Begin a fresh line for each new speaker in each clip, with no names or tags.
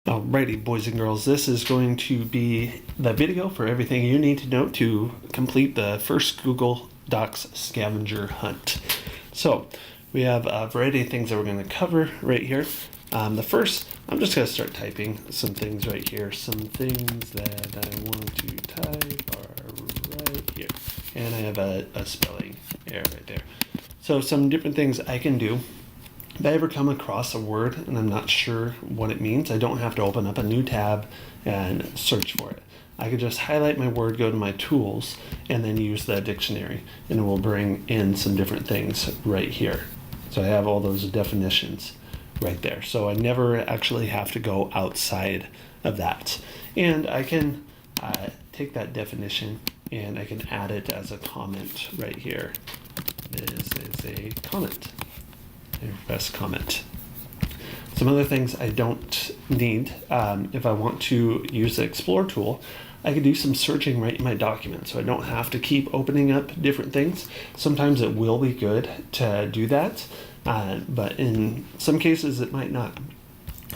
Alrighty, boys and girls, this is going to be the video for everything you need to know to complete the first Google Docs scavenger hunt. So we have a variety of things that we're going to cover right here. The first, I'm just going to start typing some things right here. Some things that I want to type are right here. And I have a spelling error right there. So some different things I can do. If I ever come across a word and I'm not sure what it means, I don't have to open up a new tab and search for it. I could just highlight my word, go to my tools, and then use the dictionary, and it will bring in some different things right here. So I have all those definitions right there. So I never actually have to go outside of that. And I can take that definition and I can add it as a comment right here. This is a comment. Best comment. Some other things I don't need. If I want to use the Explore tool, I can do some searching right in my document, so I don't have to keep opening up different things. Sometimes it will be good to do that, but in some cases it might not.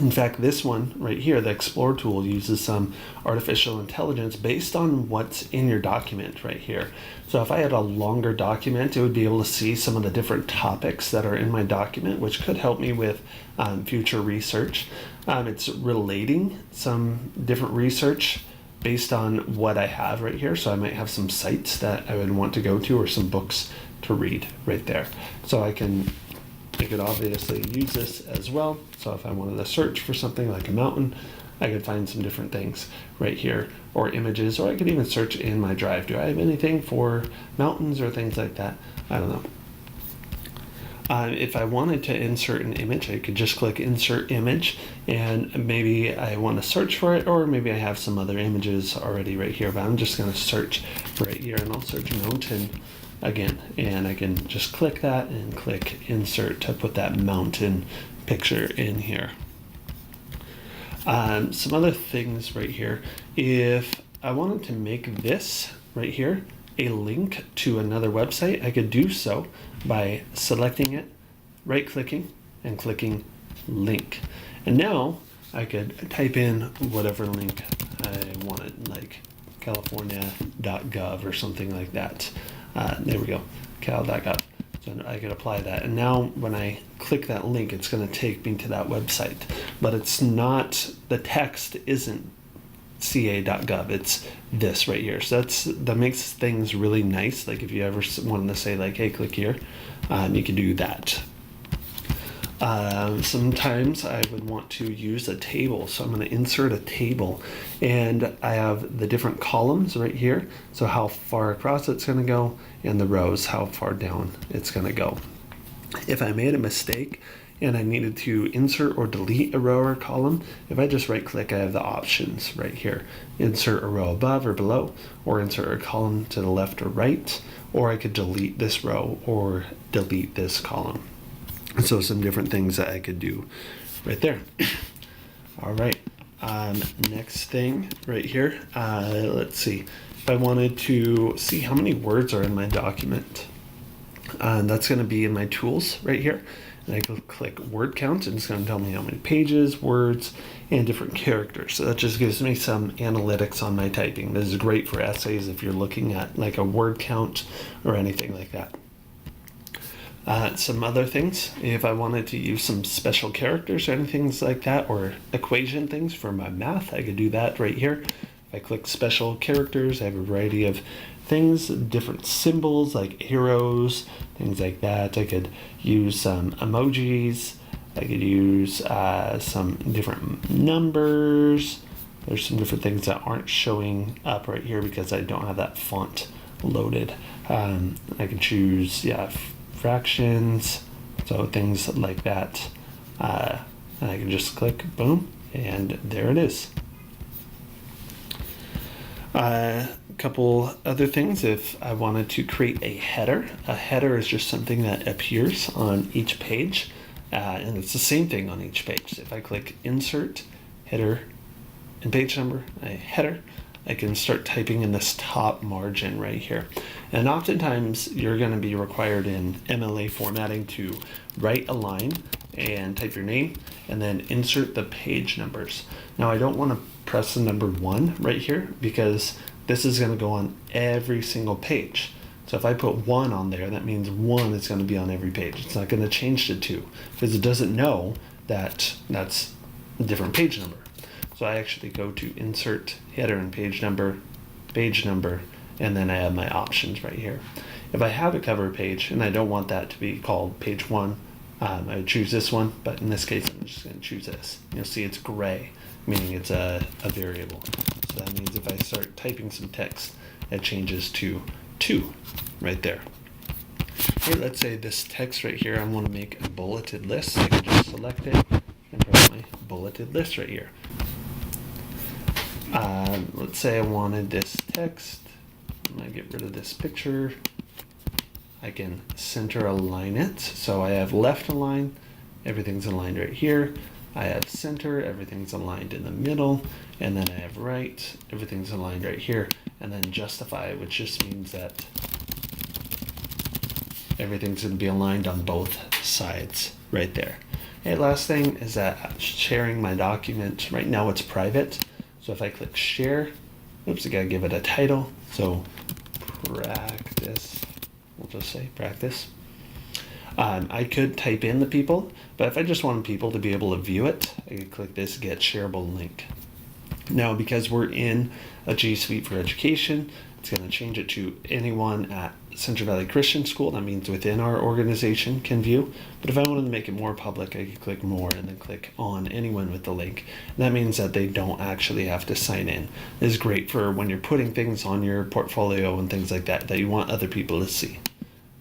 In fact, this one right here, the Explore tool, uses some artificial intelligence based on what's in your document right here. So if I had a longer document, it would be able to see some of the different topics that are in my document, which could help me with future research. It's relating some different research based on what I have right here. So I might have some sites that I would want to go to or some books to read right there. So I could obviously use this as well. So if I wanted to search for something like a mountain, I could find some different things right here, or images, or I could even search in my drive. Do I have anything for mountains or things like that? I don't know. If I wanted to insert an image, I could just click Insert Image, and maybe I want to search for it, or maybe I have some other images already right here, but I'm just going to search right here, and I'll search mountain again, and I can just click that and click Insert to put that mountain picture in here. Some other things right here. If I wanted to make this right here a link to another website, I could do so by selecting it, right-clicking, and clicking Link. And now I could type in whatever link I wanted, like california.gov or something like that. There we go, cal.gov. So I could apply that. And now when I click that link, it's going to take me to that website. But it's not, the text isn't ca.gov, it's this right here. So that makes things really nice. Like if you ever wanted to say like, hey, click here, you can do that. Sometimes I would want to use a table, so I'm going to insert a table, and I have the different columns right here, so how far across it's going to go, and the rows, how far down it's going to go. If I made a mistake and I needed to insert or delete a row or column, if I just right click, I have the options right here. Insert a row above or below, or insert a column to the left or right, or I could delete this row or delete this column. So some different things that I could do right there. All right, next thing right here, let's see. If I wanted to see how many words are in my document, that's gonna be in my tools right here. And I can click word count, and it's gonna tell me how many pages, words, and different characters. So that just gives me some analytics on my typing. This is great for essays if you're looking at like a word count or anything like that. Some other things, if I wanted to use some special characters or anything like that, or equation things for my math, I could do that right here. If I click special characters, I have a variety of things, different symbols like arrows, things like that. I could use some emojis. I could use some different numbers. There's some different things that aren't showing up right here because I don't have that font loaded. I can choose, fractions, so things like that. And I can just click, boom, and there it is. A couple other things, if I wanted to create a header is just something that appears on each page, and it's the same thing on each page. If I click Insert, Header, and Page Number, a header, I can start typing in this top margin right here. And oftentimes you're going to be required in MLA formatting to write a line and type your name, and then insert the page numbers. Now I don't want to press the number 1 right here because this is going to go on every single page. So if I put 1 on there, that means 1 is going to be on every page. It's not going to change to 2 because it doesn't know that that's a different page number. So I actually go to insert header and page number, and then I have my options right here. If I have a cover page and I don't want that to be called page 1, I would choose this one, but in this case I'm just going to choose this. You'll see it's gray, meaning it's a variable. So that means if I start typing some text, it changes to 2 right there. Okay, let's say this text right here, I want to make a bulleted list. I can just select it and press my bulleted list right here. Let's say I wanted this text. I'm going to get rid of this picture. I can center align it. So I have left align, everything's aligned right here. I have center, everything's aligned in the middle. And then I have right, everything's aligned right here. And then justify, which just means that everything's going to be aligned on both sides right there. Okay, last thing is that sharing my document, right now it's private. So if I click share, oops, I gotta give it a title. So practice, we'll just say practice. I could type in the people, but if I just wanted people to be able to view it, I could click this get shareable link. Now, because we're in a G Suite for Education, it's going to change it to anyone at Central Valley Christian School. That means within our organization can view. But if I wanted to make it more public, I could click more and then click on anyone with the link. And that means that they don't actually have to sign in. This is great for when you're putting things on your portfolio and things like that you want other people to see.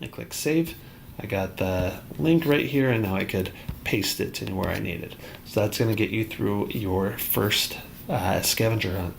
I click save. I got the link right here, and now I could paste it anywhere I need it. So that's going to get you through your first scavenger hunt.